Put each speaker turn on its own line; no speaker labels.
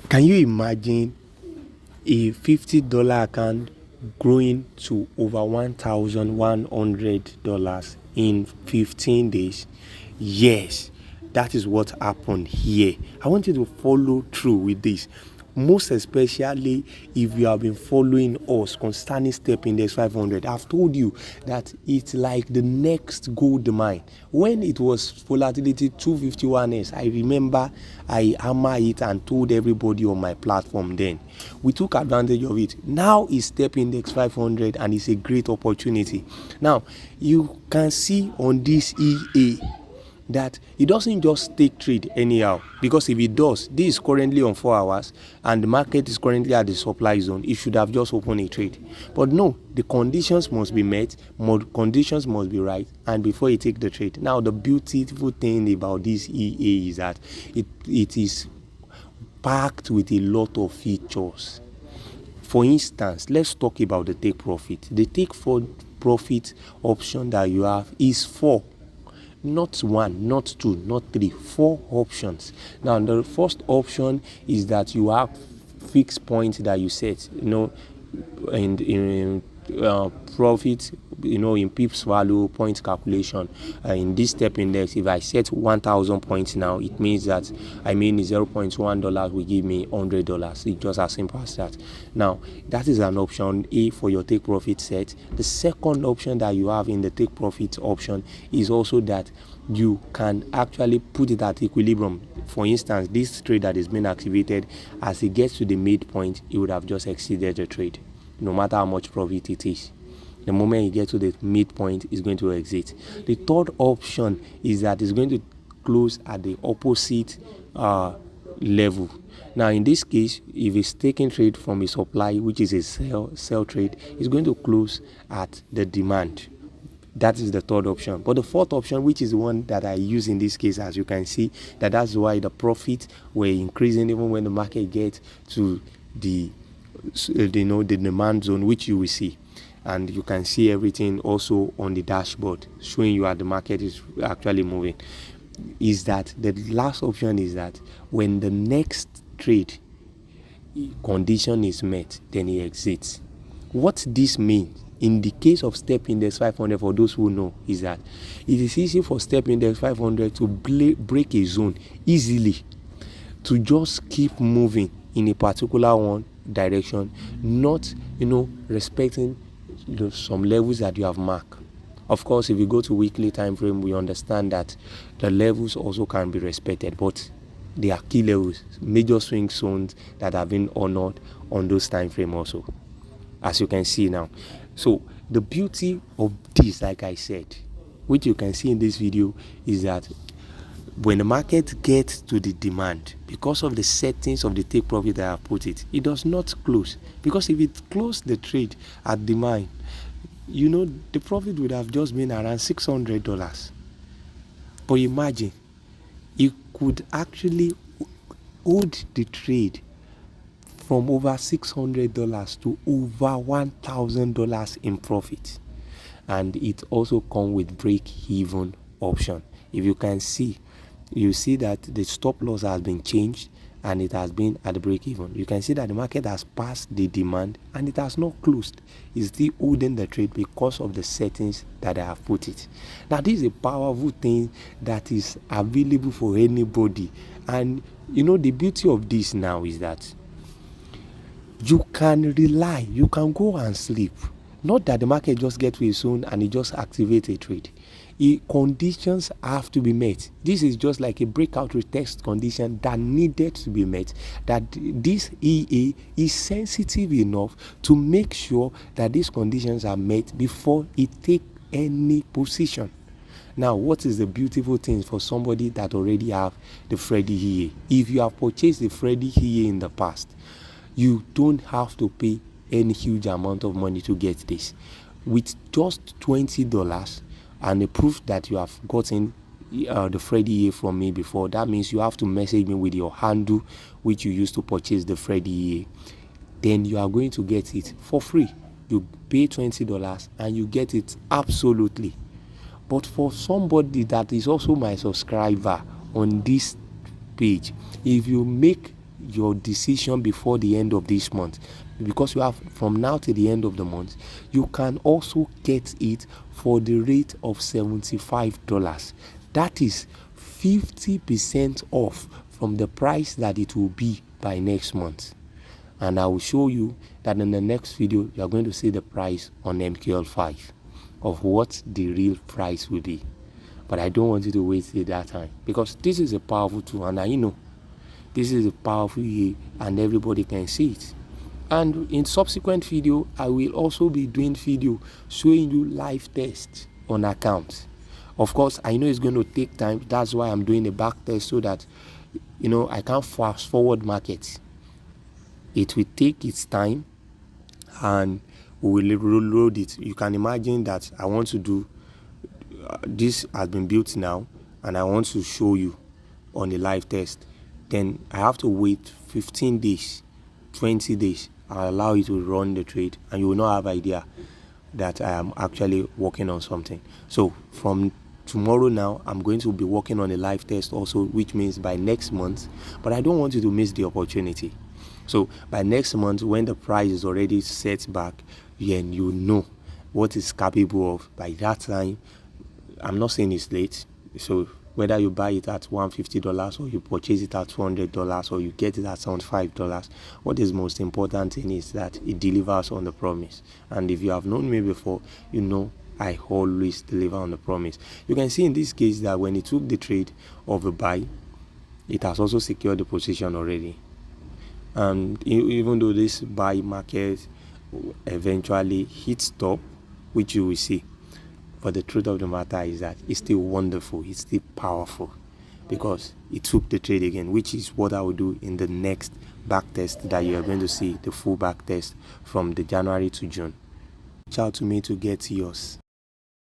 Can you imagine a $50 account growing to over $1,100 in 15 days? Yes, that is what happened here. I want you to follow through with this, most especially if you have been following us concerning Step Index 500. I've told you that it's like the next gold mine. When it was volatility 251s, I remember I hammered it and told everybody on my platform then. We took advantage of it. Now it's Step Index 500 and it's a great opportunity. Now you can see on this EA that it doesn't just take trade anyhow, because if it does, this is currently on 4 hours and the market is currently at the supply zone, it should have just opened a trade. But no, the conditions must be met, conditions must be right, and before you take the trade. Now the beautiful thing about this EA is that it is packed with a lot of features. For instance, let's talk about the take profit. The take for profit option that you have is 4, not 1, not 2, not 3, 4 options. Now the first option is that you have fixed points that you set, in profit, in pips value point calculation. In this Step Index, if I set 1,000 points now, it means that $0.1 will give me $100. It's just as simple as that. Now that is an option A for your take profit set. The second option that you have in the take profit option is also that you can actually put it at equilibrium. For instance, this trade that is being activated, as it gets to the midpoint, it would have just exceeded the trade, no matter how much profit it is. The moment you get to the midpoint, it's going to exit. The third option is that it's going to close at the opposite level. Now in this case, if it's taking trade from a supply, which is a sell trade, it's going to close at the demand. That is the third option. But the fourth option, which is the one that I use in this case, as you can see, that's why the profits were increasing even when the market gets to the demand zone, which you will see. And you can see everything also on the dashboard showing you how the market is actually moving. Is that the last option is that when the next trade condition is met, then he exits. What this means in the case of Step Index 500, for those who know, is that it is easy for Step Index 500 to break a zone easily, to just keep moving in a particular one direction, not respecting some levels that you have marked. Of course, if you go to weekly time frame, we understand that the levels also can be respected, but they are key levels, major swing zones that have been honored on those time frame also, as you can see now. So the beauty of this, like I said, which you can see in this video, is that when the market gets to the demand, because of the settings of the take profit that I have put it does not close. Because if it closed the trade at demand, the profit would have just been around $600. But imagine, it could actually hold the trade from over $600 to over $1,000 in profit. And it also comes with break-even option. If you can see, you see that the stop loss has been changed and it has been at the break-even. You can see that the market has passed the demand and it has not closed. It's still holding the trade because of the settings that I have put it. Now this is a powerful thing that is available for anybody. And the beauty of this now is that you can rely, you can go and sleep. Not that the market just gets to a zone and it just activates a trade. Conditions have to be met. This is just like a breakout retest condition that needed to be met. That this EA is sensitive enough to make sure that these conditions are met before it takes any position. Now, what is the beautiful thing for somebody that already have the Freddie EA? If you have purchased the Freddie EA in the past, you don't have to pay any huge amount of money to get this. With just $20 and the proof that you have gotten the Freddie EA from me before, that means you have to message me with your handle which you used to purchase the Freddie EA. Then you are going to get it for free. You pay $20 and you get it absolutely. But for somebody that is also my subscriber on this page, if you make your decision before the end of this month, because you have from now to the end of the month, you can also get it for the rate of $75. That is 50% off from the price that it will be by next month. And I will show you that in the next video, you are going to see the price on MQL5 of what the real price will be. But I don't want you to wait till that time, because this is a powerful tool, and I know this is a powerful way and everybody can see it. And in subsequent video, I will also be doing video showing you live tests on accounts. Of course, I know it's going to take time. That's why I'm doing a back test, so that I can't fast forward markets. It will take its time and we will reload it. You can imagine that I want to do this has been built now, and I want to show you on a live test. Then I have to wait 15 days, 20 days. I'll allow you to run the trade, and you will not have idea that I am actually working on something. So from tomorrow now, I'm going to be working on a live test also, which means by next month. But I don't want you to miss the opportunity. So by next month, when the price is already set back, then you know what it's capable of. By that time, I'm not saying it's late. So whether you buy it at $150 or you purchase it at $200 or you get it at $75, what is most important thing is that it delivers on the promise. And if you have known me before, you know I always deliver on the promise. You can see in this case that when it took the trade of a buy, it has also secured the position already. And even though this buy market eventually hits top, which you will see, but the truth of the matter is that it's still wonderful, it's still powerful, because it took the trade again, which is what I will do in the next back test that you are going to see, the full back test from the January to June. Reach out to me to get yours.